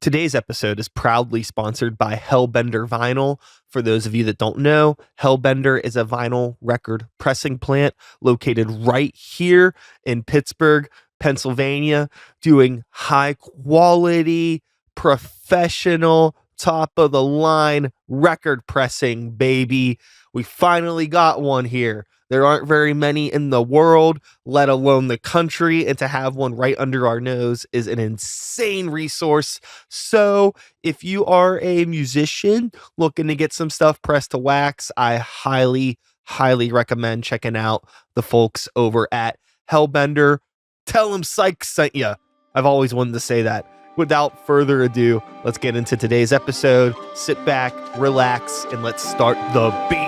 Today's episode is proudly sponsored by Hellbender Vinyl. For those of you that don't know, Hellbender is a vinyl record pressing plant located right here in Pittsburgh, Pennsylvania, doing high quality, professional, top of the line record pressing, baby. We finally got one here. There aren't very many in the world, let alone the country, and to have one right under our nose is an insane resource. So if you are a musician looking to get some stuff pressed to wax, I highly, highly recommend checking out the folks over at Hellbender. Tell them Sykes sent you. I've always wanted to say that. Without further ado, let's get into today's episode. Sit back, relax, and let's start the beats.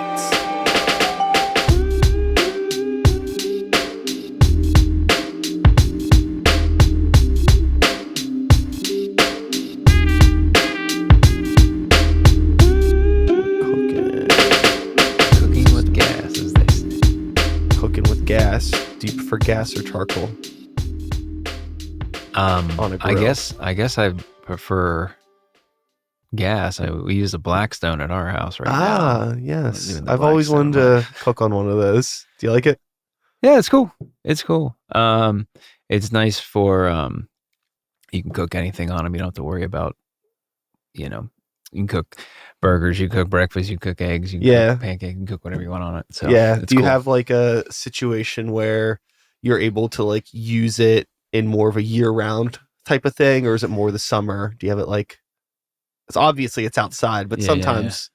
Gas. Do you prefer gas or charcoal? On a grill? I guess I prefer gas. We use a Blackstone at our house right now. Yes. I've always wanted to cook on one of those. Do you like it? Yeah, it's cool. It's cool. It's nice for you can cook anything on them. You don't have to worry about, you can cook burgers, you cook breakfast, you cook eggs, you can cook pancakes, you can cook whatever you want on it. So do you have like a situation where you're able to like use it in more of a year-round type of thing, or is it more the summer? Do you have it like? It's obviously it's outside, but sometimes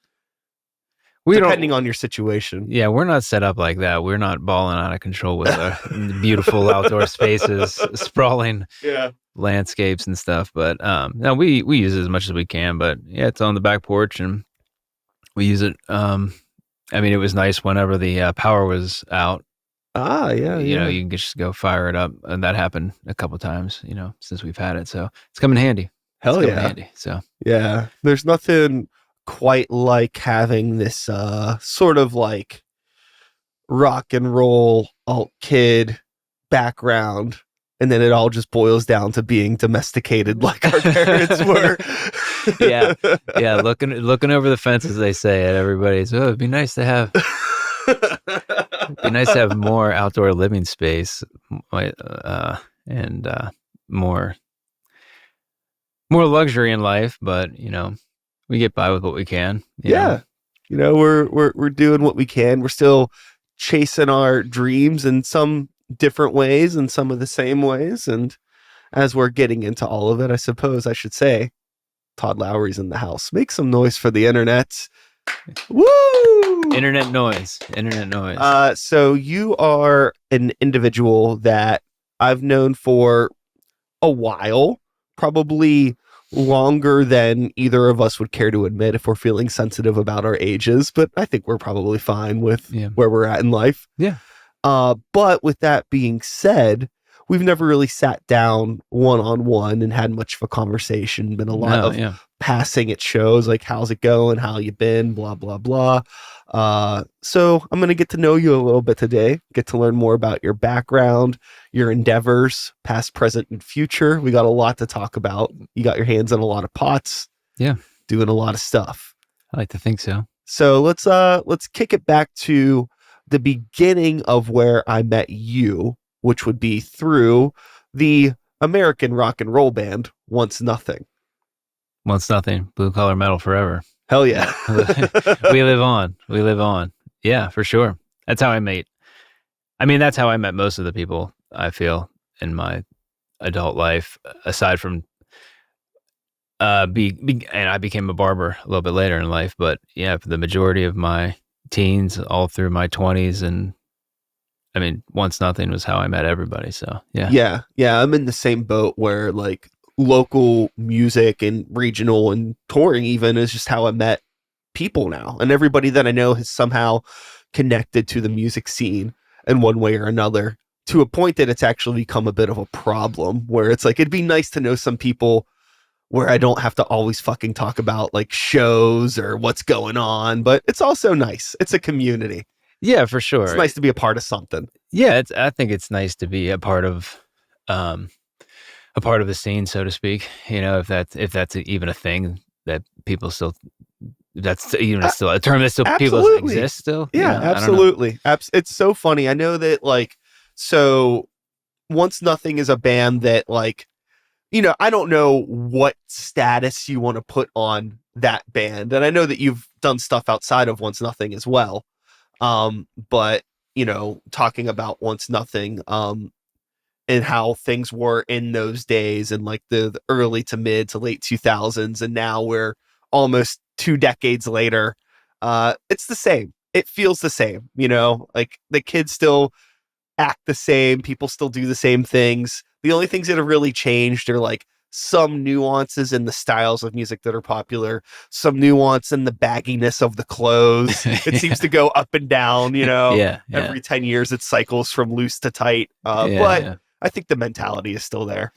depending on your situation. Yeah, we're not set up like that. We're not balling out of control with beautiful outdoor spaces, sprawling landscapes and stuff. But no, we use it as much as we can. But yeah, it's on the back porch and we use it. It was nice whenever the power was out. You can just go fire it up, and that happened a couple times. Since we've had it, so it's come in handy. Handy. So yeah, there's nothing quite like having this sort of like rock and roll alt kid background, and then it all just boils down to being domesticated like our parents were. yeah looking over the fence, as they say it. Everybody's it'd be nice to have more outdoor living space, and more luxury in life, but we get by with what we can. We're doing what we can. We're still chasing our dreams in some different ways and some of the same ways. And as we're getting into all of it, I suppose I should say, Todd Lowry's in the house. Make some noise for the internet. Woo! Internet noise. So you are an individual that I've known for a while, probably longer than either of us would care to admit if we're feeling sensitive about our ages, but I think we're probably fine with where we're at in life. Yeah. But with that being said, we've never really sat down one-on-one and had much of a conversation. Been a lot of passing at shows, like how's it going, how you been, blah, blah, blah. So I'm going to get to know you a little bit today, get to learn more about your background, your endeavors, past, present, and future. We got a lot to talk about. You got your hands in a lot of pots. Yeah. Doing a lot of stuff. I like to think so. So let's kick it back to the beginning of where I met you, which would be through the American rock and roll band, Once Nothing. Once Nothing, blue collar metal forever. Hell yeah. We live on. Yeah, for sure. That's how I met. That's how I met most of the people I feel in my adult life, aside from and I became a barber a little bit later in life, but yeah, for the majority of my teens, all through my 20s, and Once Nothing was how I met everybody. So yeah. I'm in the same boat where like local music and regional and touring even is just how I met people now, and everybody that I know has somehow connected to the music scene in one way or another, to a point that it's actually become a bit of a problem where it's like it'd be nice to know some people where I don't have to always fucking talk about like shows or what's going on, but it's also nice. It's a community. Yeah, for sure. It's nice to be a part of something. Yeah, I think it's nice to be a part of a part of the scene, so to speak. If that's even a thing that people still, that's even still a term that still people Absolutely. exist still. Yeah, I don't know. absolutely. It's so funny. I know that so Once Nothing is a band that I don't know what status you want to put on that band. And I know that you've done stuff outside of Once Nothing as well. But talking about Once Nothing, and how things were in those days and the early to mid to late 2000s, and now we're almost 2 decades later. It's the same. It feels the same, like the kids still act the same, people still do the same things. The only things that have really changed are some nuances in the styles of music that are popular, some nuance in the bagginess of the clothes. It seems to go up and down, Yeah, every 10 years it cycles from loose to tight. But I think the mentality is still there.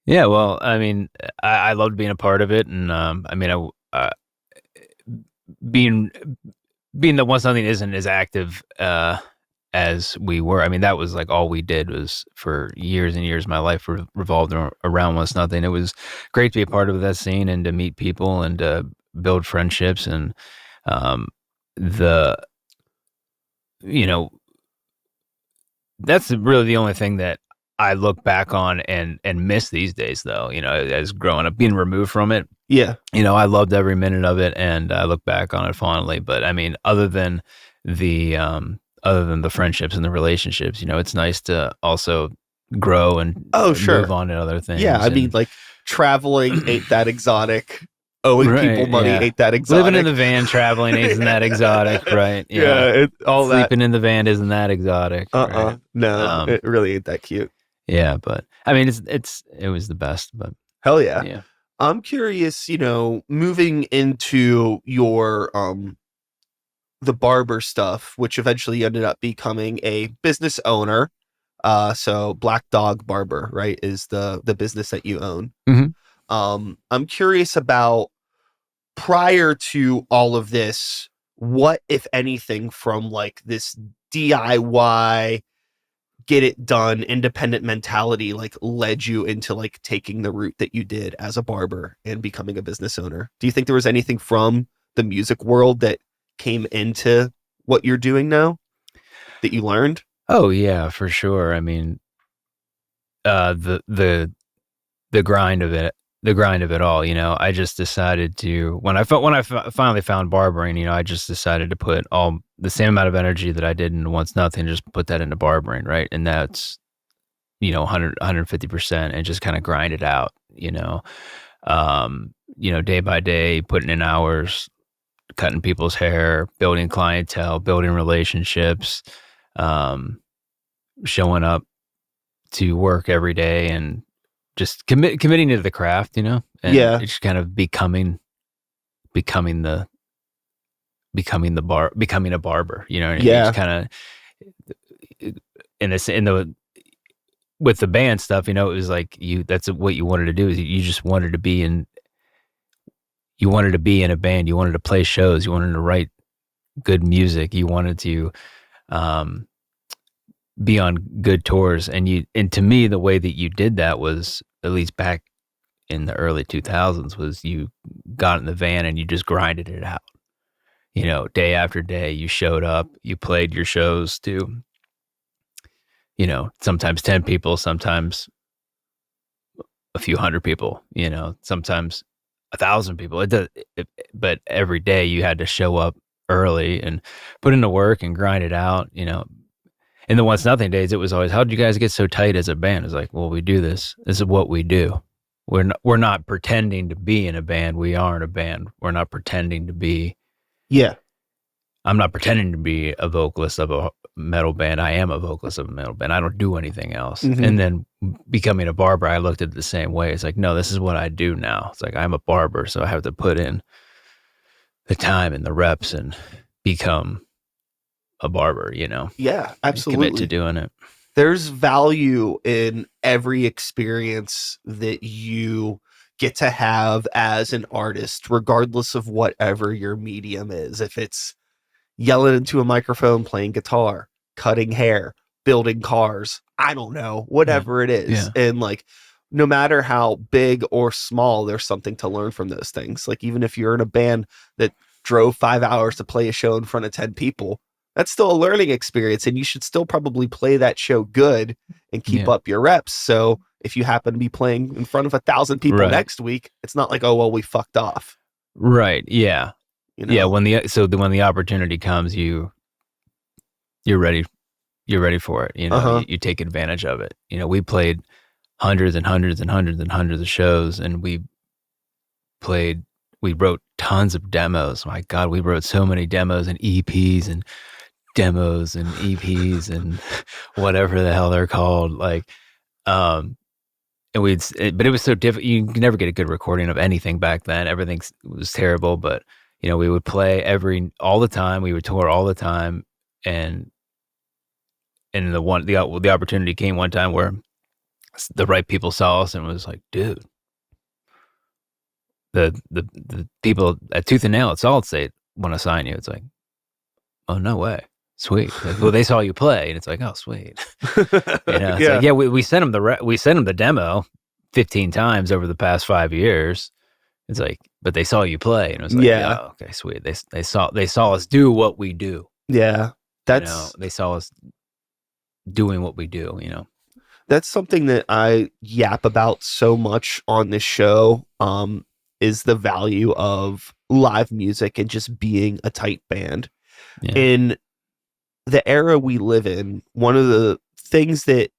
Yeah, well, I mean, I loved being a part of it, and I mean, being being that Once Nothing isn't as active as we were. I mean, that was all we did was for years and years. My life revolved around Once Nothing. It was great to be a part of that scene and to meet people and to build friendships and the that's really the only thing that I look back on and miss these days, though. As growing up, being removed from it. Yeah. I loved every minute of it, and I look back on it fondly. But I mean, other than the friendships and the relationships, it's nice to also grow and sure. move on to other things. Yeah, I mean, traveling ain't that exotic. Owing people money ain't that exotic. Living in the van, traveling isn't that exotic, right? Yeah, sleeping in the van isn't that exotic. Right? No, it really ain't that cute. Yeah, but I mean, it was the best. But hell yeah. Yeah. I'm curious, moving into your the barber stuff, which eventually ended up becoming a business owner. So Black Dog Barber, right, is the business that you own. Mm-hmm. I'm curious about, prior to all of this, what, if anything, from this DIY, get it done, independent mentality, led you into taking the route that you did as a barber and becoming a business owner? Do you think there was anything from the music world that came into what you're doing now that you learned? Oh yeah, for sure. I mean, the grind of it all. I just decided to, when I finally found barbering, I just decided to put all the same amount of energy that I did in Once Nothing, just put that into barbering, right? And that's 150%, and just kind of grind it out. Day by day, putting in hours, cutting people's hair, building clientele, building relationships, showing up to work every day, and just committing to the craft, and just kind of becoming a barber, Just kind of with the band stuff, it was that's what you wanted to do, is you just wanted to be in a band, you wanted to play shows, you wanted to write good music, you wanted to be on good tours, and to me, the way that you did that was, at least back in the early 2000s, was you got in the van and you just grinded it out. Day after day, you showed up, you played your shows to, sometimes 10 people, sometimes a few hundred people, sometimes 1,000 people. But every day you had to show up early and put in the work and grind it out. In the Once Nothing days, it was always, how did you guys get so tight as a band? It's well, we do this. This is what we do. We're not pretending to be in a band. We aren't a band. We're not pretending to be. Yeah. I'm not pretending to be a vocalist of a metal band. I am a vocalist of a metal band. I don't do anything else. Mm-hmm. And then becoming a barber, I looked at it the same way. It's no, this is what I do now. It's I'm a barber, so I have to put in the time and the reps and become a barber, Yeah, absolutely. Commit to doing it. There's value in every experience that you get to have as an artist, regardless of whatever your medium is. If it's yelling into a microphone, playing guitar, cutting hair, building cars, I don't know, whatever it is. Yeah. And no matter how big or small, there's something to learn from those things. Like even if you're in a band that drove 5 hours to play a show in front of 10 people, that's still a learning experience, and you should still probably play that show good and keep up your reps. So if you happen to be playing in front of 1,000 people next week, it's not like, oh, well, we fucked off. Right. Yeah. You know? Yeah. When the opportunity comes, you're ready. You're ready for it. You know, you take advantage of it. You know, we played hundreds and hundreds and hundreds and hundreds of shows, and we wrote tons of demos. My God, we wrote so many demos and EPs and demos and EPs and whatever the hell they're called. Like, and but it was so difficult. You could never get a good recording of anything back then. Everything was terrible, but you know, we would play all the time. We would tour all the time. And the opportunity came one time where the right people saw us and was like, dude, the people at Tooth and Nail at Solid State want to sign you. It's like, oh, no way. Sweet. Like, well, they saw you play, and it's like, oh, sweet. You know, it's like, we sent them the demo 15 times over the past 5 years. It's like, but they saw you play, and it was like, oh, okay, sweet. They saw us do what we do. Yeah, they saw us doing what we do. You know, that's something that I yap about so much on this show. Is the value of live music and just being a tight band. In the era we live in, one of the things that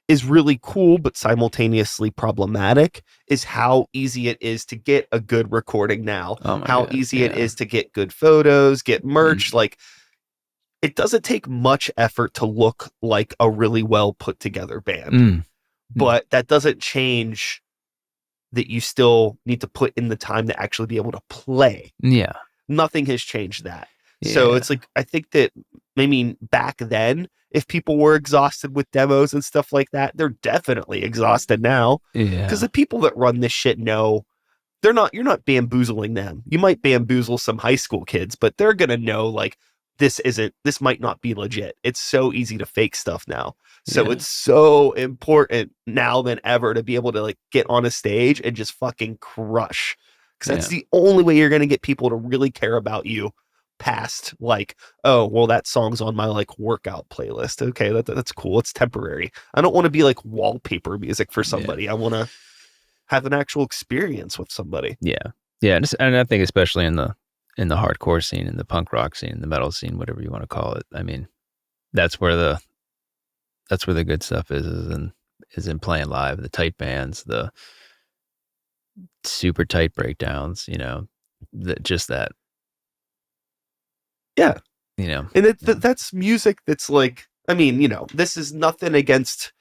is really cool but simultaneously problematic is how easy it is to get a good recording now. How easy it is to get good photos, get merch. Like, it doesn't take much effort to look like a really well put together band. But that doesn't change that you still need to put in the time to actually be able to play. Yeah. Nothing has changed that. So it's like, I think that, I mean, back then, if people were exhausted with demos and stuff like that, they're definitely exhausted now. Because the people that run this shit know you're not bamboozling them. You might bamboozle some high school kids, but they're going to know, like, this might not be legit. It's so easy to fake stuff now. So it's so important now than ever to be able to, like, get on a stage and just fucking crush. Because that's the only way you're going to get people to really care about you past, like, oh, well, that song's on my, like, workout playlist. Okay, that's cool. It's temporary. I don't want to be like wallpaper music for somebody. I want to have an actual experience with somebody. Yeah. And I think especially in the hardcore scene, in the punk rock scene, the metal scene, whatever you want to call it. I mean, that's where the good stuff is in playing live, the tight bands, the super tight breakdowns, you know, that. Yeah. You know, and that's music that's like, I mean, you know, this is nothing against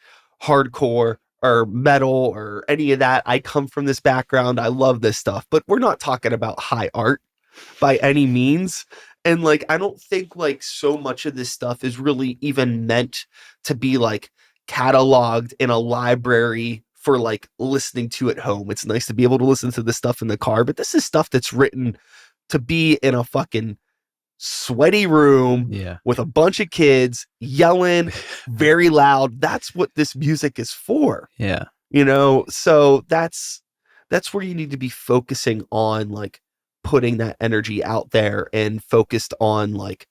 hardcore or metal or any of that. I come from this background. I love this stuff, but we're not talking about high art by any means. And, like, I don't think, like, so much of this stuff is really even meant to be, like, cataloged in a library for, like, listening to at home. It's nice to be able to listen to this stuff in the car, but this is stuff that's written to be in a fucking sweaty room with a bunch of kids yelling very loud. That's what this music is for. Yeah. You know, so that's where you need to be focusing on, like, putting that energy out there and focused on, like,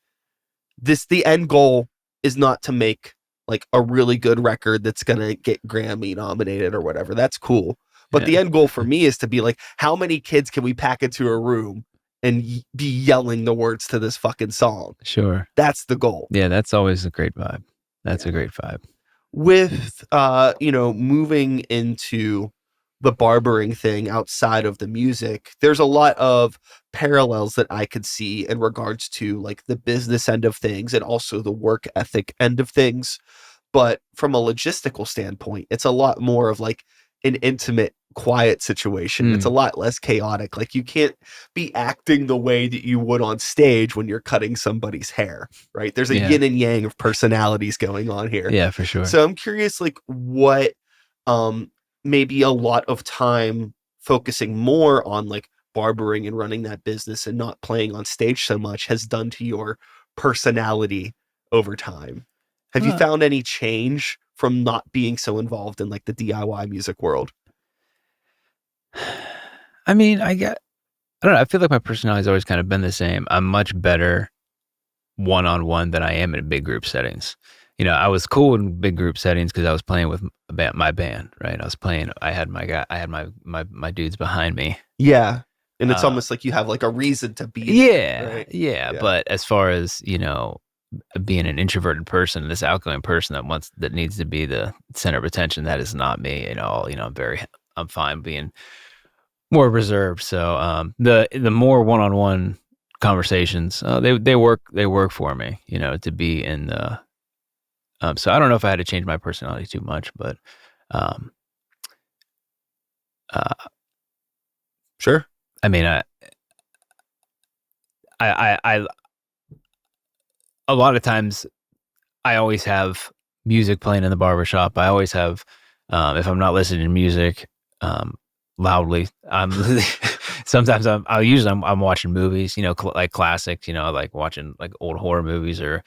the end goal is not to make, like, a really good record that's going to get Grammy nominated or whatever. That's cool. But the end goal for me is to be like, how many kids can we pack into a room and be yelling the words to this fucking song? Sure. That's the goal. Yeah, that's always a great vibe. That's a great vibe. With, you know, moving into the barbering thing outside of the music, there's a lot of parallels that I could see in regards to, like, the business end of things and also the work ethic end of things. But from a logistical standpoint, it's a lot more of, like, an intimate, quiet situation. It's a lot less chaotic. Like, you can't be acting the way that you would on stage when you're cutting somebody's hair, right? There's a yin and yang of personalities going on here. Yeah, for sure. So I'm curious, like, what maybe a lot of time focusing more on, like, barbering and running that business and not playing on stage so much has done to your personality over time. Have you found any change from not being so involved in, like, the DIY music world? I mean, I don't know. I feel like my personality's always kind of been the same. I'm much better one-on-one than I am in big group settings. I was cool in big group settings because I was playing with my band, right? I had my guy, I had my dudes behind me. Yeah. And it's Uh, almost like you have like a reason to be yeah, there, right? yeah. But as far as, being an introverted person, this outgoing person that needs to be the center of attention, that is not me at all. I'm fine being more reserved. So the more one-on-one conversations, they work for me, to be in the so I don't know if I had to change my personality too much, but um uh Sure. I mean I a lot of times I always have music playing in the barbershop. I always have if I'm not listening to music loudly, sometimes I'm watching movies, like classics, like watching like old horror movies or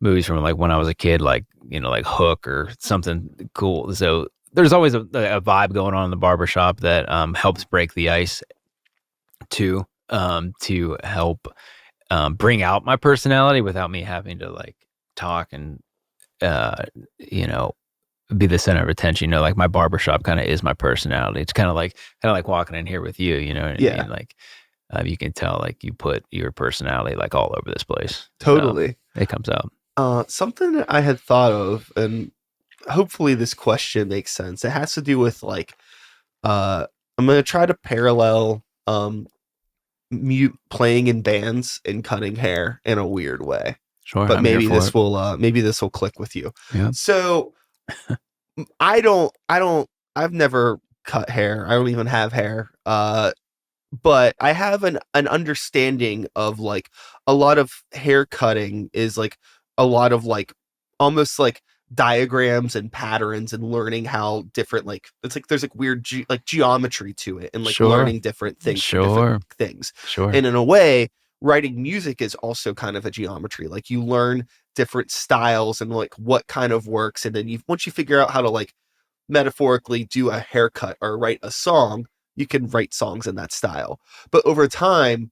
movies from like when I was a kid, like like Hook or something cool. So there's always a vibe going on in the barbershop that helps break the ice to help bring out my personality without me having to like talk and uh you know be the center of attention. Like my barbershop kind of is my personality. It's kind of like walking in here with you. You know what I Yeah. mean? Like you can tell like you put your personality like all over this place. Totally. So it comes out. Something that I had thought of, and hopefully this question makes sense. It has to do with like, I'm going to try to parallel mute playing in bands and cutting hair in a weird way. Sure, But I'm here for it. maybe this will click with you. Yeah. So I've never cut hair. I don't even have hair. But I have an understanding of like a lot of hair cutting is like a lot of like almost like diagrams and patterns and learning how different like it's like there's like weird like geometry to it and like Sure. learning different things for different things. Sure. And in a way, writing music is also kind of a geometry. Like you learn different styles and like what kind of works, and then once you figure out how to like metaphorically do a haircut or write a song, you can write songs in that style. But over time,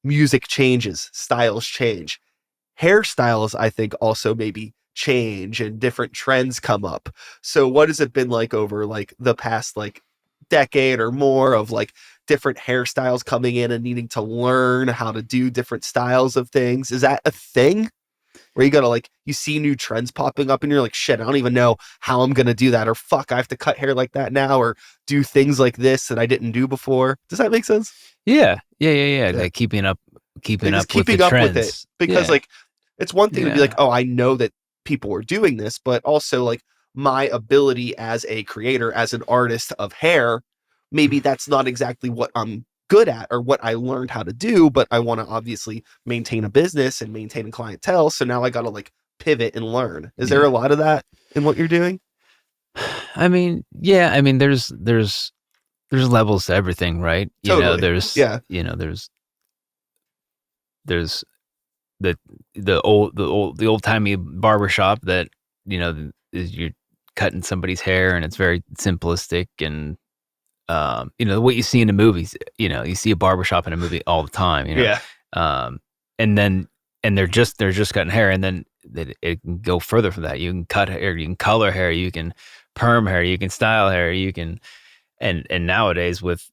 music changes, styles change. Hairstyles, I think, also maybe change and different trends come up. So what has it been like over like the past like decade or more of like different hairstyles coming in and needing to learn how to do different styles of things? Is that a thing? Where you gotta like you see new trends popping up and you're like, shit, I don't even know how I'm gonna do that, or fuck, I have to cut hair like that now, or do things like this that I didn't do before. Does that make sense? Yeah. Like keeping up with with it. Because like it's one thing to be like, oh, I know that people are doing this, but also like my ability as a creator, as an artist of hair, maybe that's not exactly what I'm good at or what I learned how to do, but I want to obviously maintain a business and maintain a clientele. So now I got to like pivot and learn. Is there a lot of that in what you're doing? I mean, yeah. I mean, there's levels to everything, right? Totally. There's there's the old timey barbershop that is you're cutting somebody's hair and it's very simplistic and what you see in the movies. You see a barbershop in a movie all the time. And then they're just cutting hair, and then it can go further from that. You can cut hair, you can color hair, you can perm hair, you can style hair, you can and nowadays with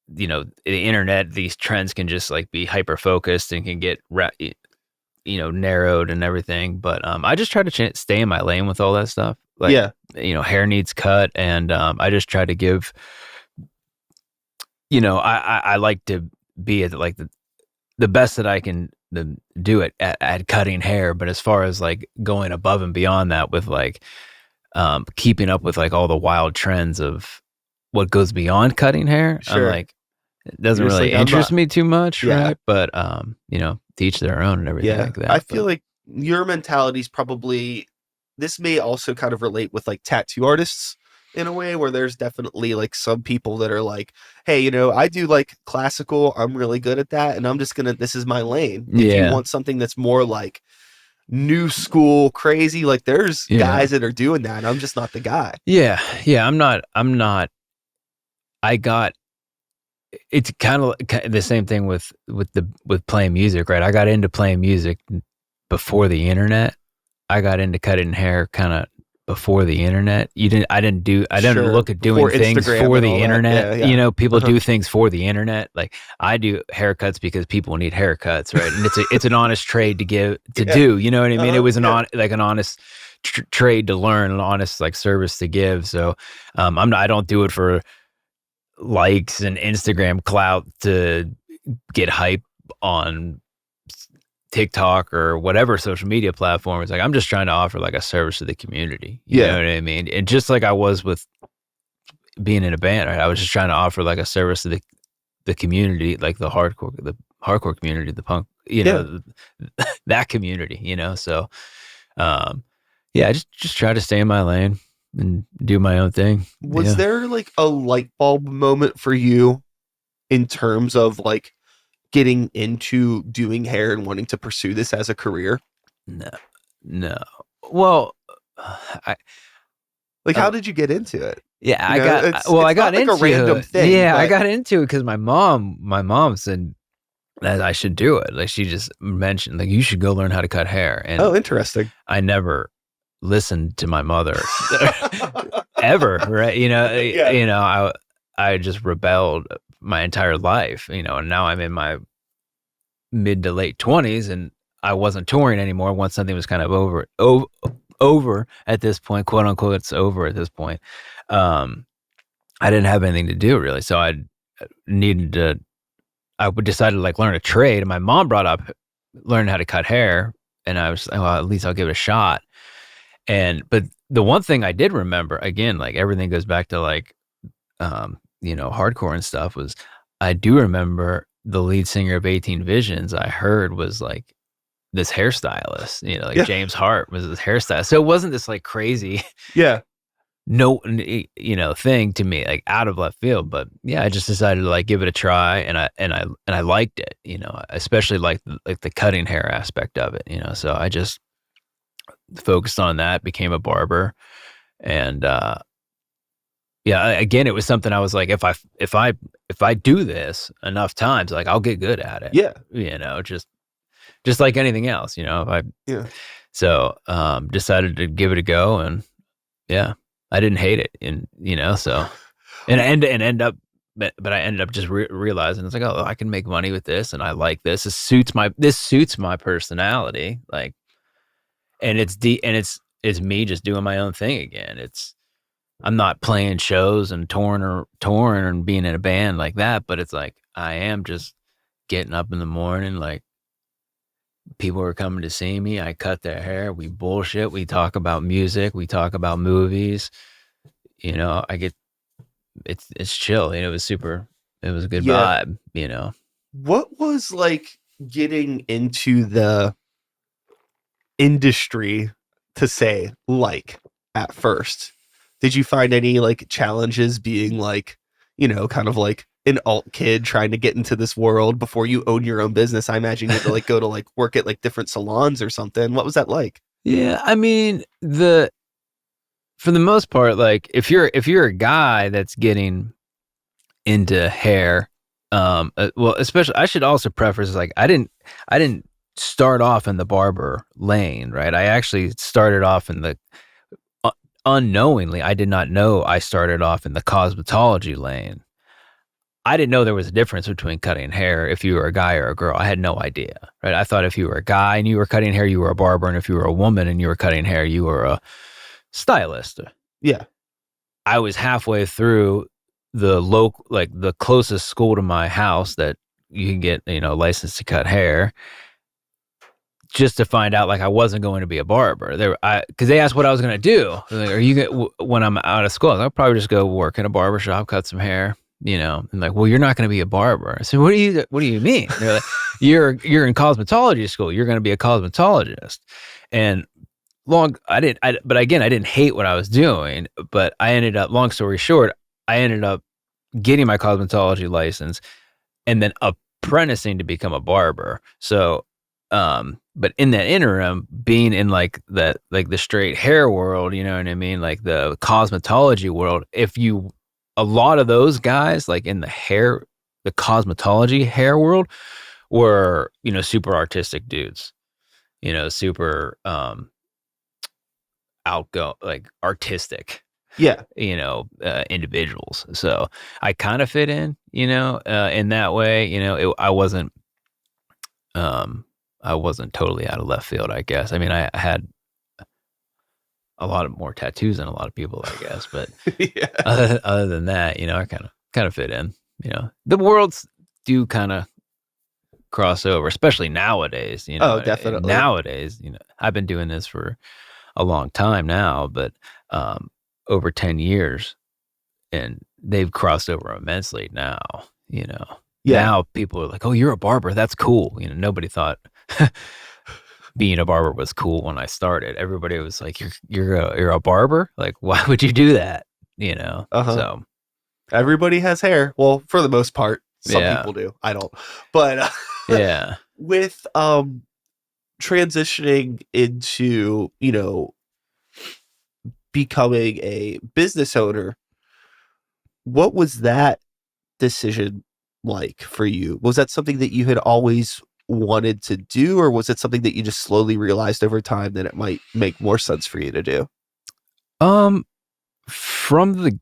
the internet, these trends can just like be hyper focused and can get narrowed and everything. But I just try to stay in my lane with all that stuff. Like hair needs cut, and I just try to give. I like to be at like the best that I can do it at cutting hair. But as far as like going above and beyond that with like keeping up with like all the wild trends of what goes beyond cutting hair, I'm like, it doesn't really interest me too much, right? But teach their own and everything like that. I feel like your mentality is probably, this may also kind of relate with like tattoo artists in a way, where there's definitely like some people that are like, hey, I do like classical, I'm really good at that, and I'm just gonna, this is my lane. If you want something that's more like new school crazy, like there's guys that are doing that, I'm just not the guy. I'm not I got it's kind of the same thing with playing music, right? I got into playing music before the internet. I got into cutting hair kind of before the internet. I didn't Sure. look at Before doing things Instagram for and the all that. internet. Yeah, You yeah. know, people Uh-huh. do things for the internet. Like I do haircuts because people need haircuts, right? And it's an honest trade to Yeah. do. You know what I mean? It Uh-huh. was Yeah. an honest trade to learn, an honest like service to give. So I don't do it for likes and Instagram clout to get hype on TikTok or whatever social media platform. It's like I'm just trying to offer like a service to the community. You know Yeah. what I mean? And just like I was with being in a band, right? I was just trying to offer like a service to the community, like the hardcore community, the punk, Yeah. that community, So yeah, I just try to stay in my lane and do my own thing. Was Yeah. there like a light bulb moment for you in terms of like getting into doing hair and wanting to pursue this as a career? No. No. Well, I Like, how did you get into it? yeah, You know, I it's got not like a into random it. thing, Yeah, I but got into it because my mom said that I should do it. Like she just mentioned, like you should go learn how to cut hair, and oh, interesting. I never listened to my mother ever. Right? Yeah. I just rebelled my entire life. And now I'm in my mid to late 20s, and I wasn't touring anymore once something was kind of over at this point, quote unquote. It's over at this point. I didn't have anything to do really, so needed to. I decided to like learn a trade, and my mom brought up learning how to cut hair, and I was like, well, at least I'll give it a shot. But the one thing I did remember, again, like everything goes back to like, hardcore and stuff, was I do remember the lead singer of 18 Visions I heard was like this hairstylist, like Yeah. James Hart was this hairstylist. So it wasn't this like crazy Yeah. thing to me, like out of left field. But yeah, I just decided to like give it a try, and I liked it, especially like the cutting hair aspect of it, so I just focused on that, became a barber. And yeah, again, it was something I was like, if I do this enough times, like I'll get good at it. Yeah. Just like anything else, if I Yeah. so decided to give it a go. And yeah, I didn't hate it, and so and end up, but I ended up just realizing it's like, oh, I can make money with this, and I like this. This suits my personality, like, and it's me just doing my own thing again. I'm not playing shows and touring and being in a band like that, but it's like I am just getting up in the morning, like people are coming to see me. I cut their hair. We bullshit. We talk about music. We talk about movies. It's chill. It was a good Yeah. vibe. What was like getting into the industry, to say, like, at first? Did you find any like challenges being like, kind of like an alt kid trying to get into this world before you own your own business? I imagine you had to like go to like work at like different salons or something. What was that like? Yeah, I mean, for the most part, like if you're a guy that's getting into hair, well, especially, I should also preface, like I didn't start off in the barber lane, right? I actually started off in the unknowingly. I did not know I started off in the cosmetology lane. I didn't know there was a difference between cutting hair if you were a guy or a girl. I had no idea, right? I thought if you were a guy and you were cutting hair, you were a barber, and if you were a woman and you were cutting hair, you were a stylist. Yeah. I was halfway through the closest school to my house that you can get, licensed to cut hair, just to find out like I wasn't going to be a barber. Because they asked what I was going to do. Like, are you when I'm out of school? I'll probably just go work in a barber shop, cut some hair. And like, well, you're not going to be a barber. I said, what do you mean? They're like, you're in cosmetology school. You're going to be a cosmetologist. And but again, I didn't hate what I was doing, but I ended up, long story short, I ended up getting my cosmetology license and then apprenticing to become a barber. So, but in that interim, being in like the straight hair world, you know what I mean? Like the cosmetology world, a lot of those guys, like in the hair the cosmetology hair world were, you know, super artistic dudes, you know, super outgo like artistic, Yeah. you know, individuals. So I kind of fit in that way. You know, I wasn't totally out of left field, I guess. I mean, I had a lot of more tattoos than a lot of people, I guess. But Yeah. other than that, you know, I kind of fit in. You know, the worlds do kind of cross over, especially nowadays. You know, Oh, definitely. nowadays, you know, I've been doing this for a long time now, but over 10 years, and they've crossed over immensely now. You know, Yeah. now people are like, "Oh, you're a barber. That's cool." You know, nobody thought being a barber was cool when I started. Everybody was like, "You're a barber? Like, why would you do that?" You know. So everybody has hair. Well, for the most part, some yeah. people do. I don't. But Yeah. with transitioning into, you know, becoming a business owner, what was that decision like for you? Was that something that you had always wanted to do, or was it something that you just slowly realized over time that it might make more sense for you to do? From the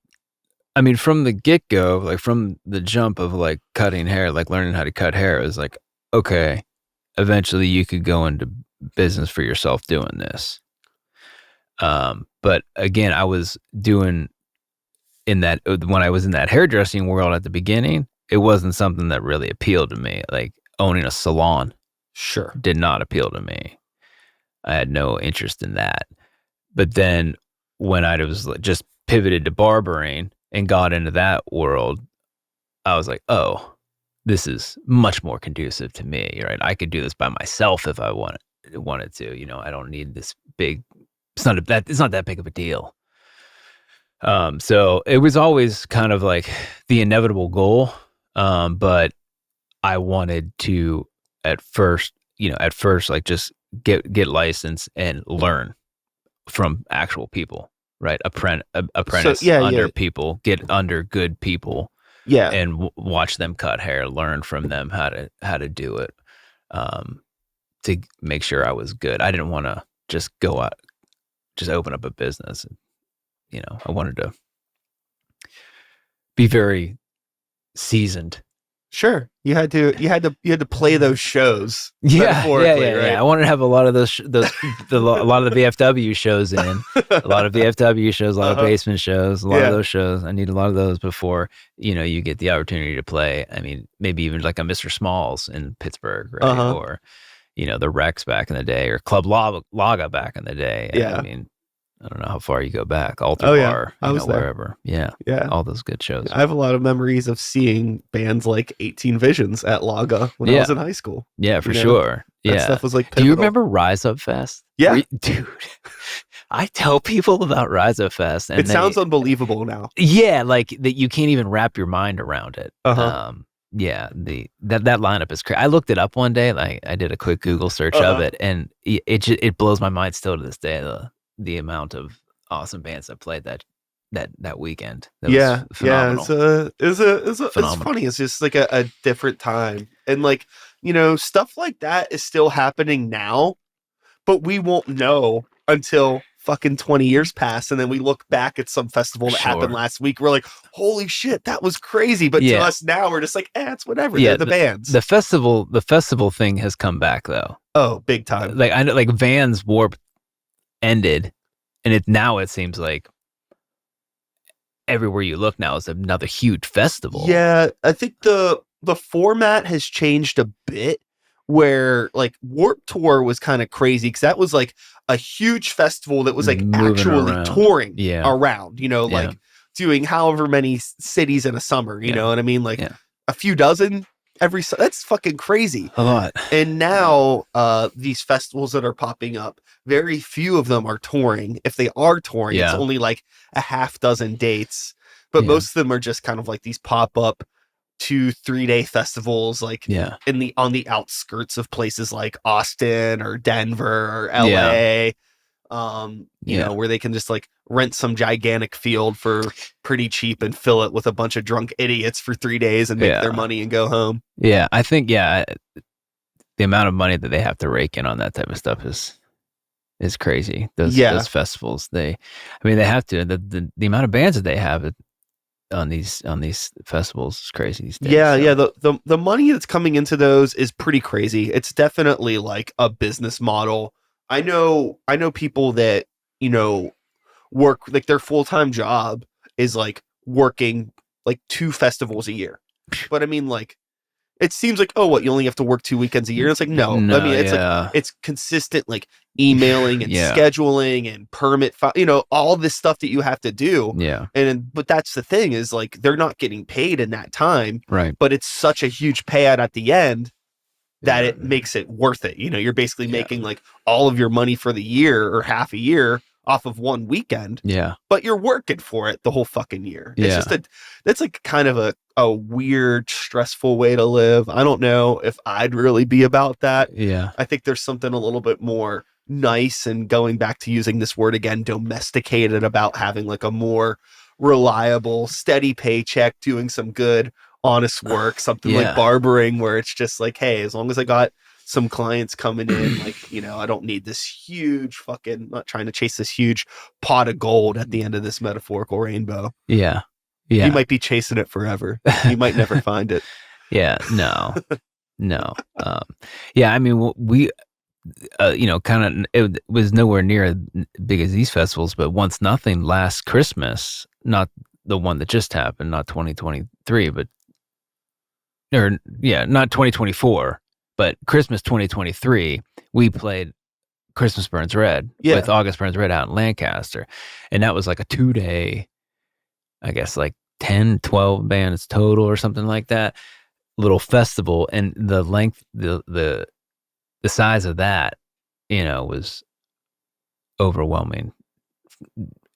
get-go, like from the jump of like cutting hair, like learning how to cut hair, it was like, okay, eventually you could go into business for yourself doing this. But again, I was doing when I was in that hairdressing world at the beginning, it wasn't something that really appealed to me. Like owning a salon Sure. did not appeal to me. I had no interest in that. But then when I was just pivoted to barbering and got into that world, I was like, oh, this is much more conducive to me, right? I could do this by myself if I wanted to. You know, I don't need this big. It's not that big of a deal. So it was always kind of like the inevitable goal, but I wanted to at first, like just get licensed and learn from actual people, right? Apprentice under people, get under good people, and watch them cut hair, learn from them how to do it, to make sure I was good. I didn't want to just go out, just open up a business. You know, I wanted to be very seasoned. Sure. You had to play those shows. Yeah. Right? I wanted to have a lot of those a lot of the VFW shows in, a lot of VFW shows, a lot of basement shows, a lot of those shows. I need a lot of those before, you know, you get the opportunity to play. I mean, maybe even like a Mr. Smalls in Pittsburgh, right? Or, you know, the Rex back in the day, or Club Laga back in the day. Yeah. I mean, I don't know how far you go back. Altar Bar, I was there. Wherever. Yeah. All those good shows. I have a lot of memories of seeing bands like 18 Visions at Laga when I was in high school. Yeah, for sure. That stuff was like pivotal. Do you remember Rise Up Fest? Yeah. Dude, I tell people about Rise Up Fest, and it sounds unbelievable now. Yeah, like that you can't even wrap your mind around it. Yeah, that lineup is crazy. I looked it up one day, like I did a quick Google search of it, and it blows my mind still to this day. The amount of awesome bands that played that weekend. That was phenomenal. It's funny. It's just like a different time, and like, you know, stuff like that is still happening now, but we won't know until fucking 20 years pass, and then we look back at some festival that happened last week. We're like, holy shit, that was crazy. But to us now, we're just like, it's whatever. They're the bands. The festival thing has come back though. Oh, big time. Like I know, like Vans Warped ended, and it seems like everywhere you look now is another huge festival. Yeah, I think the format has changed a bit, where like Warped Tour was kind of crazy because that was like a huge festival that was like actually touring around, you know, like doing however many cities in a summer, you know what I mean? Like a few dozen that's fucking crazy. A lot. And now these festivals that are popping up, very few of them are touring. If they are touring, it's only like a half dozen dates, but most of them are just kind of like these pop-up 2-3 day festivals, like on the outskirts of places like Austin or Denver or LA. where they can just like rent some gigantic field for pretty cheap and fill it with a bunch of drunk idiots for 3 days and make their money and go home. Yeah, I think the amount of money that they have to rake in on that type of stuff is crazy. Those festivals, they have to. The amount of bands that they have on these festivals is crazy these days. Yeah. The money that's coming into those is pretty crazy. It's definitely like a business model. I know people that, work like their full-time job is like working like 2 festivals a year. But I mean, like, it seems like, oh, what, you only have to work 2 weekends a year? It's like, no. I mean, it's like, it's consistent, like emailing and scheduling and permit, all this stuff that you have to do. Yeah. But that's the thing is like, they're not getting paid in that time. Right. But it's such a huge payout at the end that it makes it worth it. You're basically making like all of your money for the year or half a year off of one weekend. Yeah. But you're working for it the whole fucking year. It's just that's like kind of a weird, stressful way to live. I don't know if I'd really be about that. Yeah. I think there's something a little bit more nice, and going back to using this word again, domesticated, about having like a more reliable, steady paycheck, doing some good, honest work, something like barbering, where it's just like, hey, as long as I got some clients coming in, like, I don't need this huge fucking, not trying to chase this huge pot of gold at the end of this metaphorical rainbow. Yeah. Yeah. You might be chasing it forever. You might never find it. Yeah. No. I mean, we, kind of, it was nowhere near as big as these festivals, but Once Nothing last Christmas, not the one that just happened, not 2023, not 2024, but Christmas 2023, we played Christmas Burns Red with August Burns Red out in Lancaster. And that was like a 2-day, I guess like 10, 12 bands total or something like that, little festival. And the length, the size of that, was overwhelming.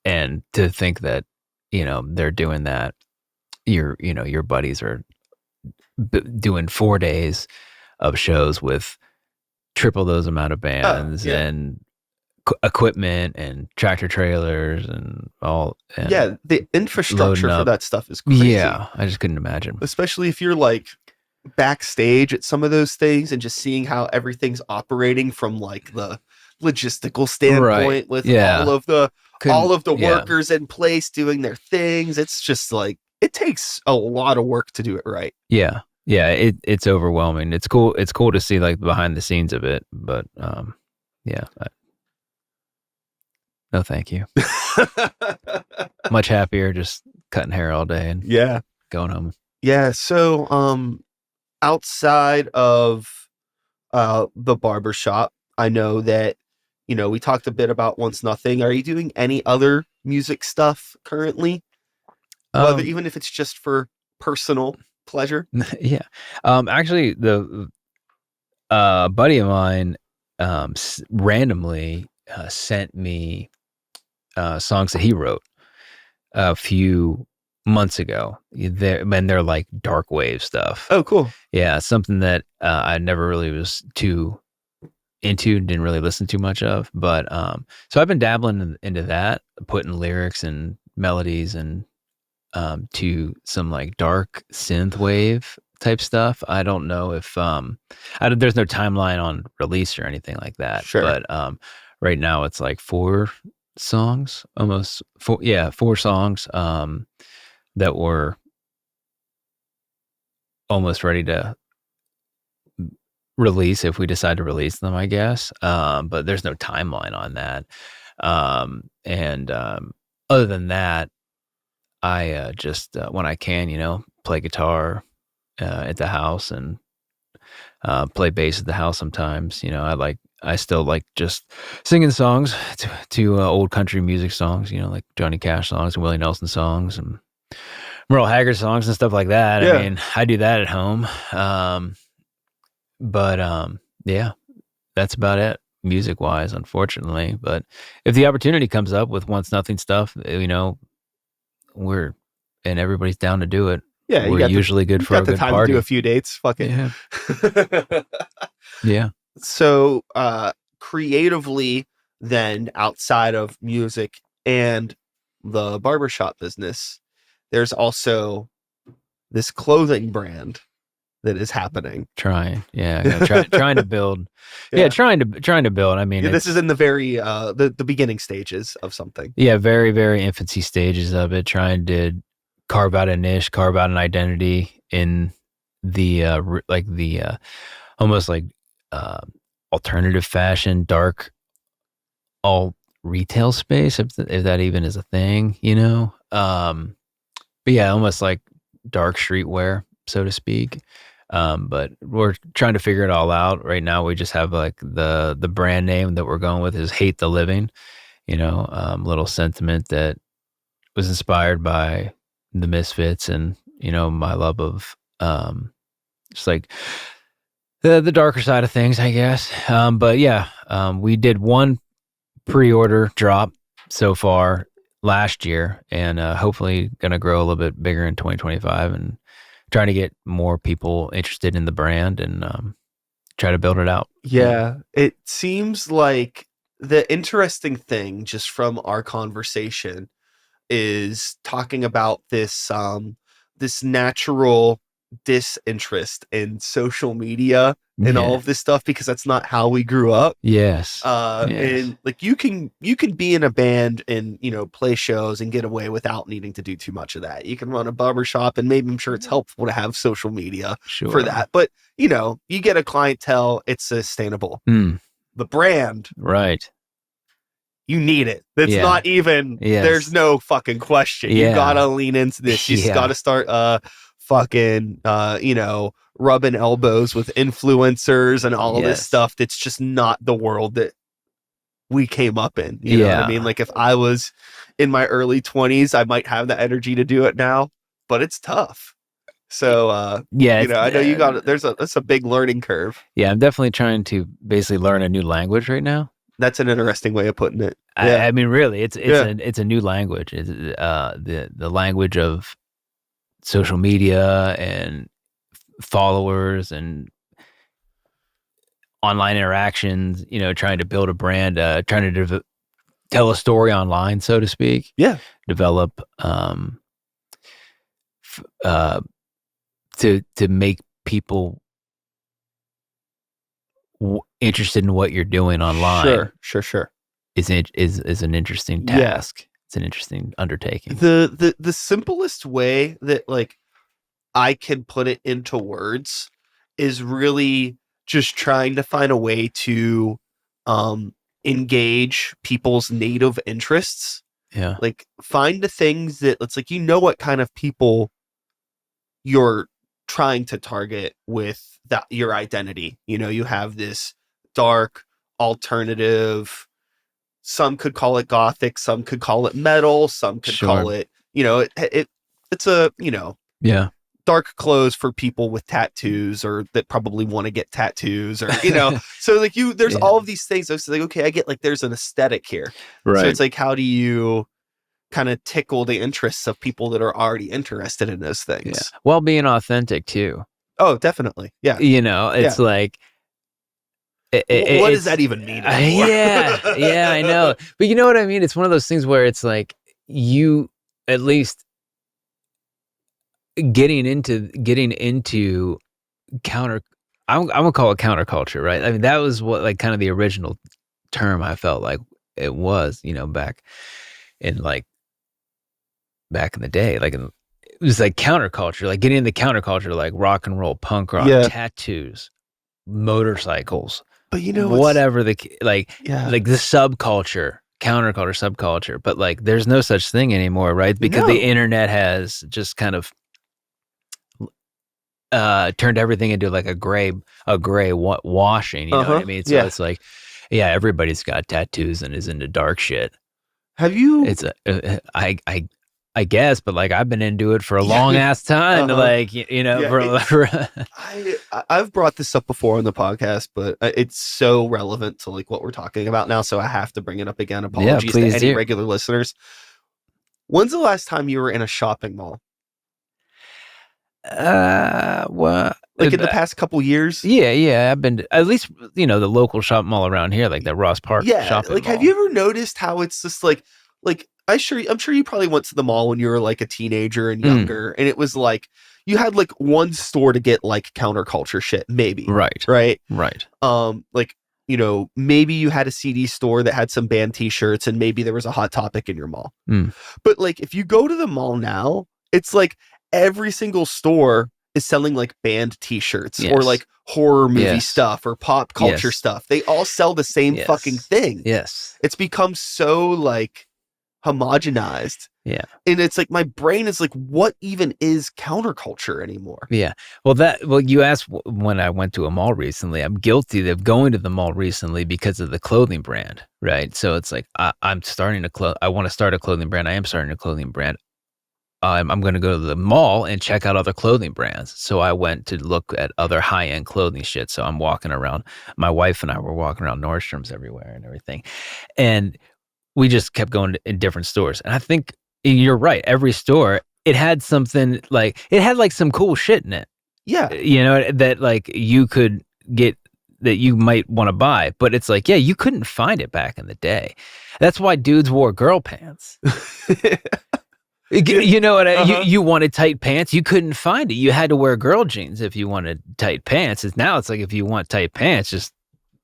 And to think that, they're doing that, your buddies are doing 4 days of shows with triple those amount of bands and equipment and tractor trailers and all. And the infrastructure for that stuff is crazy. Yeah, I just couldn't imagine. Especially if you're like backstage at some of those things and just seeing how everything's operating from like the logistical standpoint, with all of the workers in place doing their things. It's just like, it takes a lot of work to do it right. Yeah. Yeah, it's overwhelming. It's cool. It's cool to see like behind the scenes of it, but no, thank you. Much happier just cutting hair all day and going home. Yeah. So, outside of the barber shop, I know that we talked a bit about Once Nothing. Are you doing any other music stuff currently? Whether, even if it's just for personal pleasure? Yeah. Actually, the buddy of mine randomly sent me songs that he wrote a few months ago. They're like dark wave stuff. Oh, cool. Yeah, something that I never really was too into, didn't really listen too much of. But so I've been dabbling into that, putting lyrics and melodies and to some like dark synth wave type stuff. I don't know if there's no timeline on release or anything like that. Sure. But right now it's like 4 songs, almost 4 songs that were almost ready to release if we decide to release them, I guess. But there's no timeline on that. And other than that, I just when I can, play guitar at the house and play bass at the house sometimes. I still like just singing songs to old country music songs, like Johnny Cash songs and Willie Nelson songs and Merle Haggard songs and stuff like that. Yeah. I mean, I do that at home. But that's about it music wise, unfortunately. But if the opportunity comes up with Once Nothing stuff, and everybody's down to do it. Yeah, we're usually good for a good time party. To do a few dates. Fuck it. Yeah. Yeah. So creatively, then outside of music and the barbershop business, there's also this clothing brand that is happening. Trying to build. Trying to build. I mean, this is in the very the beginning stages of something. Yeah, very, very infancy stages of it. Trying to carve out a niche, carve out an identity in the almost like alternative fashion, dark alt retail space, if that even is a thing, you know. But yeah, almost like dark streetwear, so to speak. But we're trying to figure it all out right now. We just have like the brand name that we're going with is Hate the Living, you know, little sentiment that was inspired by the Misfits and, you know, my love of just like the darker side of things, I guess. But yeah, we did one pre-order drop so far last year, and hopefully going to grow a little bit bigger in 2025, and trying to get more people interested in the brand and try to build it out. Yeah, it seems like the interesting thing just from our conversation is talking about this this natural disinterest in social media and all of this stuff, because that's not how we grew up. Yes. And like you can be in a band and, you know, play shows and get away without needing to do too much of that. You can run a barbershop, and maybe I'm sure it's helpful to have social media for that. But, you know, you get a clientele, it's sustainable. The brand, right? You need it. It's not even, there's no fucking question. You gotta lean into this. You just gotta start fucking you know, rubbing elbows with influencers and all of this stuff that's just not the world that we came up in. You know what I mean? Like if I was in my early 20s, I might have the energy to do it now, but it's tough. So you know, I know you got it. That's a big learning curve. Yeah, I'm definitely trying to basically learn a new language right now. That's an interesting way of putting it. I mean, really, it's a new language. It's the language of social media and followers and online interactions. You know, trying to build a brand, trying to tell a story online, so to speak. Yeah, develop to make people interested in what you're doing online. Sure. Is an interesting task. It's an interesting undertaking. The simplest way that like I can put it into words is really just trying to find a way to engage people's native interests. Yeah. Like find the things that it's like, you know, what kind of people you're trying to target with that your identity. You know, you have this dark alternative, some could call it gothic, some could call it metal, some could call it, you know, it's a, you know, dark clothes for people with tattoos or that probably want to get tattoos, or, you know, so like there's all of these things. I was like, okay, I get like there's an aesthetic here. Right. So it's like, how do you kind of tickle the interests of people that are already interested in those things? Yeah. While being authentic too. Oh, definitely. Yeah. You know, it's like, what does that even mean anymore? Yeah, I know. But you know what I mean? It's one of those things where it's like you at least getting into counter. I'm gonna call it counterculture, right? I mean, that was what like kind of the original term I felt like it was, you know, back in the day, like it was like counterculture, like getting into counterculture, like rock and roll, punk rock, tattoos, motorcycles. But you know, whatever the like the subculture, counterculture, subculture. But like, there's no such thing anymore, right? Because the internet has just kind of turned everything into like a gray washing. You know what I mean? So it's like, everybody's got tattoos and is into dark shit. Have you? It's I guess, but like I've been into it for a long ass time. Like, you know, I've brought this up before on the podcast, but it's so relevant to like what we're talking about now. So I have to bring it up again. Apologies to any regular listeners. When's the last time you were in a shopping mall? Well, Like in the past couple years? Yeah. I've been to, at least, the local shop mall around here, like the Ross Park shopping like mall. have you ever noticed how it's just like I'm sure you probably went to the mall when you were like a teenager and younger, and it was like you had like one store to get like counterculture shit, maybe. Right. Like, maybe you had a CD store that had some band t-shirts, and maybe there was a Hot Topic in your mall. But like if you go to the mall now, it's like every single store is selling like band t-shirts or like horror movie stuff or pop culture stuff. They all sell the same fucking thing. Yes. It's become so like homogenized. Yeah. And it's like my brain is like, what even is counterculture anymore? Yeah. Well, you asked when I went to a mall recently. I'm guilty of going to the mall recently because of the clothing brand, right? So it's like I want to start a clothing brand. I am starting a clothing brand. I'm going to go to the mall and check out other clothing brands. So I went to look at other high-end clothing shit. So I'm walking around. My wife and I were walking around Nordstrom's everywhere and everything. And we just kept going in different stores. And I think you're right. Every store, it had something like, it had like some cool shit in it. Yeah. That like you could get, that you might want to buy. But it's like, you couldn't find it back in the day. That's why dudes wore girl pants. You know what you wanted tight pants, you couldn't find it. You had to wear girl jeans if you wanted tight pants. Now it's like, if you want tight pants, just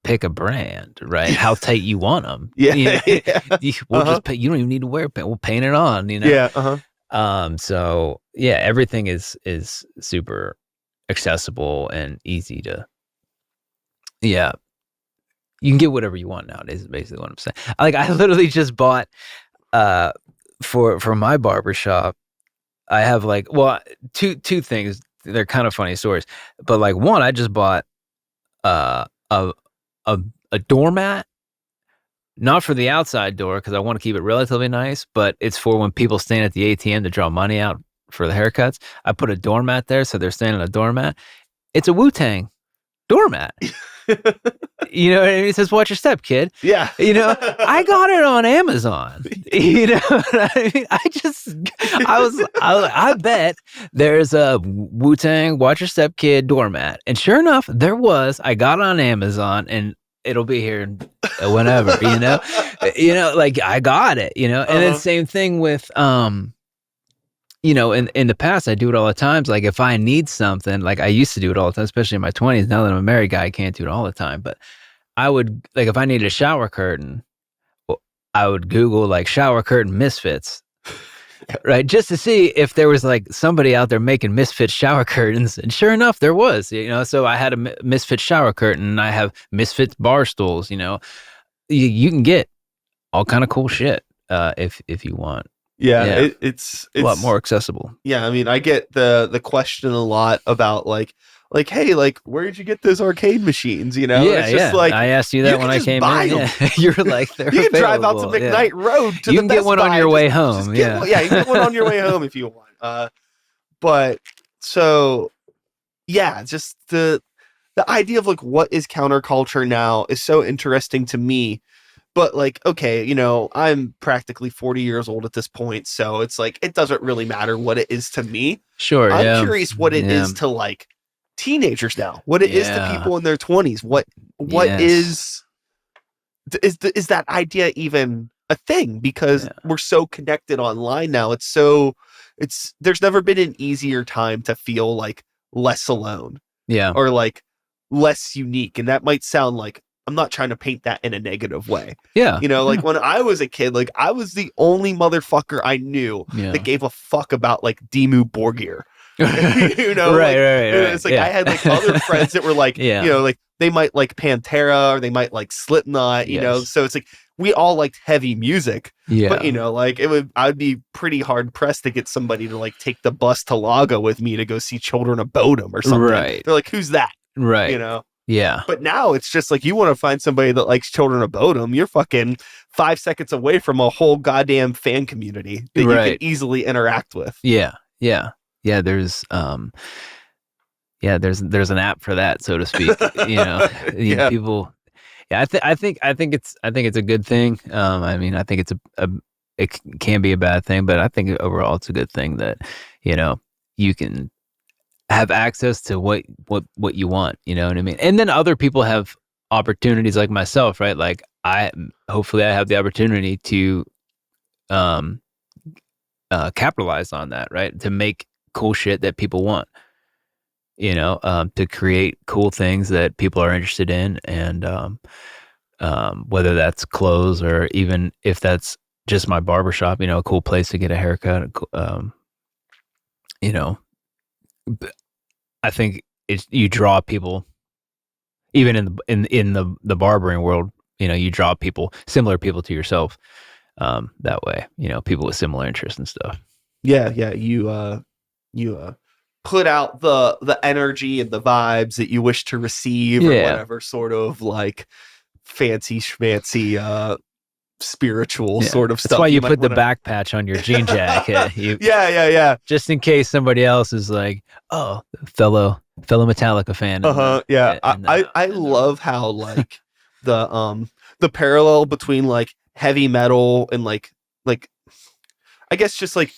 pick a brand, right? How tight you want them. We'll just pay, you don't even need to wear pants. We'll paint it on, So everything is super accessible and easy to you can get whatever you want nowadays is basically what I'm saying. Like I literally just bought for my barbershop, I have like, two things. They're kind of funny stories, but like one, I just bought a doormat, not for the outside door because I want to keep it relatively nice, but it's for when people stand at the ATM to draw money out for the haircuts. I put a doormat there, so they're standing on a doormat. It's a Wu-Tang doormat. You know what I mean? It says, "Watch your step, kid." Yeah. I got it on Amazon. You know what I mean? I bet there's a Wu-Tang Watch Your Step Kid doormat. And sure enough, there was. I got it on Amazon and it'll be here whenever, like I got it, and then same thing with, in the past, I do it all the times. Like if I need something, like I used to do it all the time, especially in my 20s. Now that I'm a married guy, I can't do it all the time. But I would, like if I needed a shower curtain, I would Google like shower curtain misfits, right? Just to see if there was like somebody out there making misfit shower curtains. And sure enough, there was, so I had a misfit shower curtain and I have misfit bar stools, you can get all kind of cool shit if you want. Yeah. It's a lot more accessible. Yeah. I mean, I get the question a lot about like, hey, like, where did you get those arcade machines? It's just like, I asked you that when I came in. Yeah. You're like, they're you can drive out to McKnight Road to you can get one on your way home. You can get one on your way home if you want. But so, just the idea of like what is counterculture now is so interesting to me. But like, okay, I'm practically 40 years old at this point, so it's like it doesn't really matter what it is to me. Sure, I'm curious what it is to like teenagers now. What it is to people in their 20s. What is that idea even a thing? Because we're so connected online now. There's never been an easier time to feel like less alone. Yeah. Or like less unique, and that might sound like I'm not trying to paint that in a negative way. Yeah. Like when I was a kid, like I was the only motherfucker I knew that gave a fuck about like Dimmu Borgir. Right. It's like I had like other friends that were like, like they might like Pantera or they might like Slipknot, so it's like we all liked heavy music. Yeah. But like I'd be pretty hard pressed to get somebody to like take the bus to Lago with me to go see Children of Bodom or something. Right. They're like, who's that? Right. Yeah. But now it's just like you want to find somebody that likes Children of Bodom. You're fucking 5 seconds away from a whole goddamn fan community that you can easily interact with. Yeah. There's there's an app for that, so to speak. People. Yeah, I think it's a good thing. I mean, I think it can be a bad thing, but I think overall it's a good thing that you can have access to what you want, you know what I mean? And then other people have opportunities like myself, right? Like hopefully I have the opportunity to capitalize on that, right? To make cool shit that people want, you know, to create cool things that people are interested in, and whether that's clothes or even if that's just my barbershop, you know, a cool place to get a haircut, you know, I think you draw people, even in the barbering world, you know, you draw people, similar people to yourself, that way, you know, people with similar interests and stuff. Yeah, you put out the energy and the vibes that you wish to receive, or whatever sort of like fancy schmancy spiritual sort of stuff. That's why you put the back patch on your jean jacket. Yeah. Just in case somebody else is like, oh, fellow Metallica fan. Yeah. I love how like the parallel between like heavy metal and like I guess just like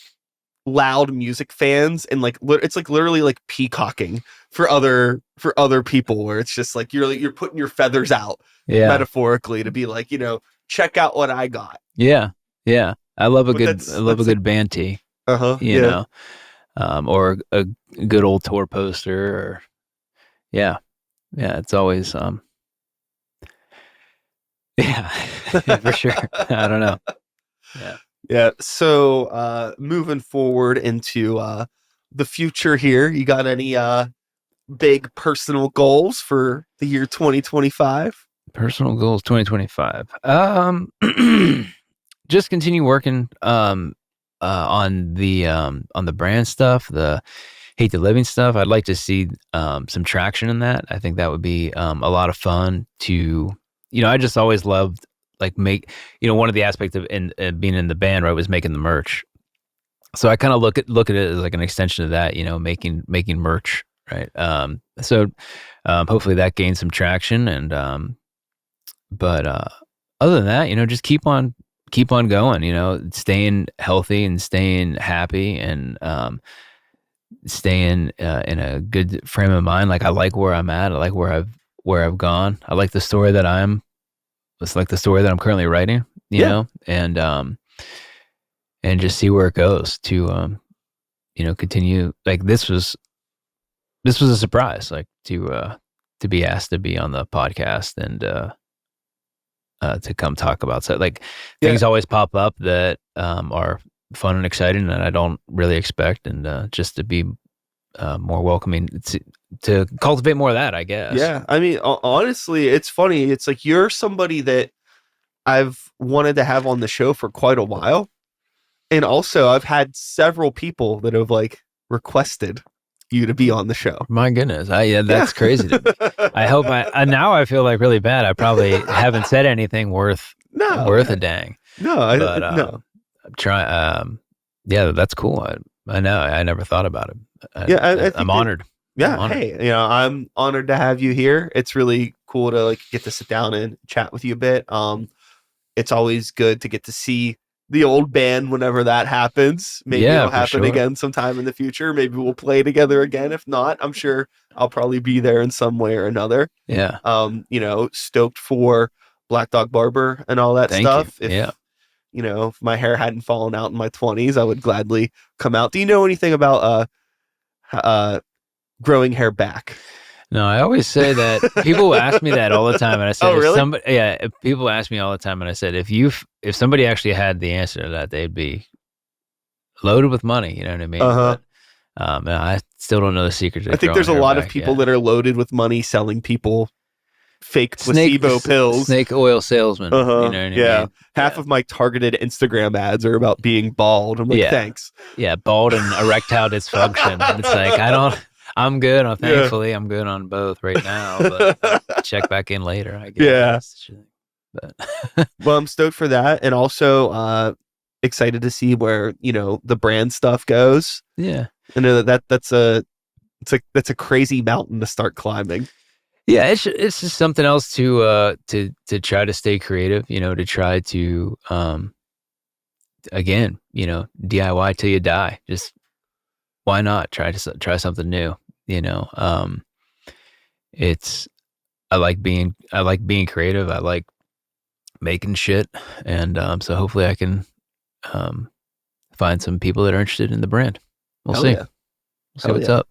loud music fans, and like it's like literally like peacocking for other people, where it's just like you're putting your feathers out metaphorically to be like, you know, check out what I got. Yeah. I love a good band tee. You know, or a good old tour poster, or it's always for sure. I don't know. Yeah. So moving forward into the future here, you got any big personal goals for the year 2025? Personal goals 2025. Just continue working on the brand stuff, the Hate the Living stuff. I'd like to see some traction in that. I think that would be a lot of fun to, you know, I just always loved like one of the aspects of being in the band, right, was making the merch. So I kind of look at it as like an extension of that, you know, making merch, right? So hopefully that gains some traction, and but other than that, you know, just keep on going, you know, staying healthy and staying happy, and staying in a good frame of mind. Like I like where I'm at. I like where I've gone. I like the story that it's like the story that I'm currently writing, you know, and just see where it goes to, you know, continue. Like this was a surprise, like to be asked to be on the podcast, and to come talk about. So like things always pop up that are fun and exciting, and I don't really expect, and just to be more welcoming, to cultivate more of that, I guess. Yeah, I mean, honestly, it's funny. It's like you're somebody that I've wanted to have on the show for quite a while, and also I've had several people that have like requested you to be on the show. My goodness, that's crazy to me. I hope now I feel like really bad. I probably haven't said anything worth a dang. No, but no. Yeah, that's cool. I know. I never thought about it. I'm honored. Yeah. I'm honored. Hey, you know, I'm honored to have you here. It's really cool to like get to sit down and chat with you a bit. It's always good to get to see the old band whenever that happens. Maybe it'll happen again sometime in the future. Maybe we'll play together again. If not, I'm sure I'll probably be there in some way or another. Yeah. You know, stoked for Black Dog Barber and all that stuff. You know, if my hair hadn't fallen out in my 20s, I would gladly come out. Do you know anything about growing hair back? No, I always say that. People ask me that all the time, and I said, "Oh, really?" People ask me all the time, and I said, if somebody actually had the answer to that, they'd be loaded with money. You know what I mean? But, I still don't know the secret to I think there's a lot of people that are loaded with money selling people fake placebo pills. Snake oil salesman. You know what I mean? Half of my targeted Instagram ads are about being bald. I'm like, thanks. Yeah, bald and erectile dysfunction. It's like, I'm good. Thankfully, I'm good on both right now, but I'll check back in later, I guess. But well, I'm stoked for that, and also excited to see where, you know, the brand stuff goes. Yeah. I know that's a crazy mountain to start climbing. Yeah, it's just something else to try to stay creative, you know, to try to again, you know, DIY till you die. Just why not try something new? you know, I like being creative. I like making shit. And, so hopefully I can, find some people that are interested in the brand. We'll Hell see. yeah. We'll see what's up.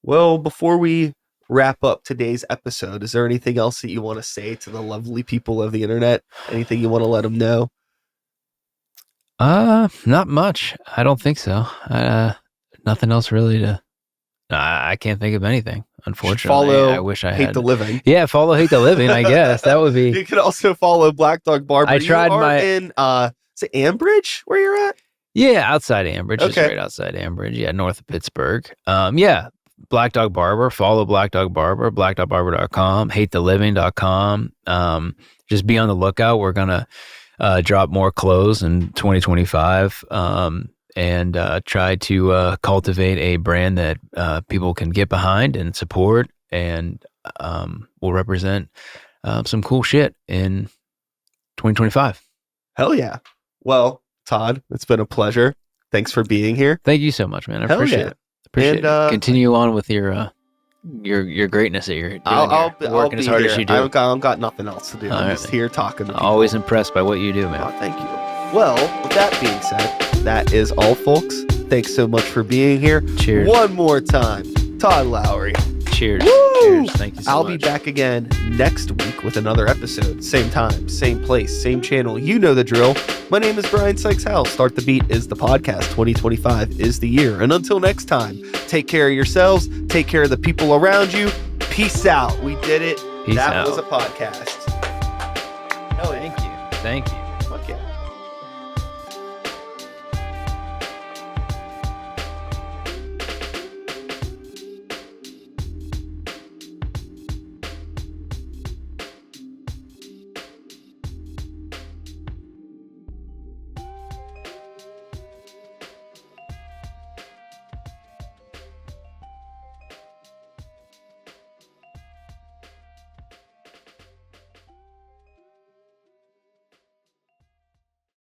Well, before we wrap up today's episode, is there anything else that you want to say to the lovely people of the internet? Anything you want to let them know? Not much. I don't think so. Nothing else really to. I can't think of anything. Unfortunately, follow I wish I Hate had. the Living. Yeah, follow Hate the Living. I guess that would be. You can also follow Black Dog Barber. I tried in is it Ambridge where you're at? Yeah, outside Ambridge, just Okay. right outside Ambridge. Yeah, north of Pittsburgh. Yeah, Black Dog Barber. Follow Black Dog Barber. BlackDogBarber.com. HateTheLiving.com. Just be on the lookout. We're gonna drop more clothes in 2025. And try to cultivate a brand that people can get behind and support, and will represent some cool shit in 2025. Hell yeah. Well, Todd, it's been a pleasure. Thanks for being here. Thank you so much, man. I Hell appreciate yeah. it. Appreciate And, it. Continue on with your greatness that you're doing. I'll working be as hard here. as you do. I don't got nothing else to do. All I'm right, just man. here talking to people. Always impressed by what you do, man. Oh, thank you. Well, with that being said, that is all, folks. Thanks so much for being here. Cheers. One more time, Todd Lowry. Cheers. Woo! Cheers. Thank you so I'll much. be back again next week with another episode. Same time, same place, same channel. You know the drill. My name is Brian Sykes-Howell. Start the Beat is the podcast. 2025 is the year. And until next time, take care of yourselves. Take care of the people around you. Peace out. We did it. Peace that out. was a podcast. Thank you. Thank you.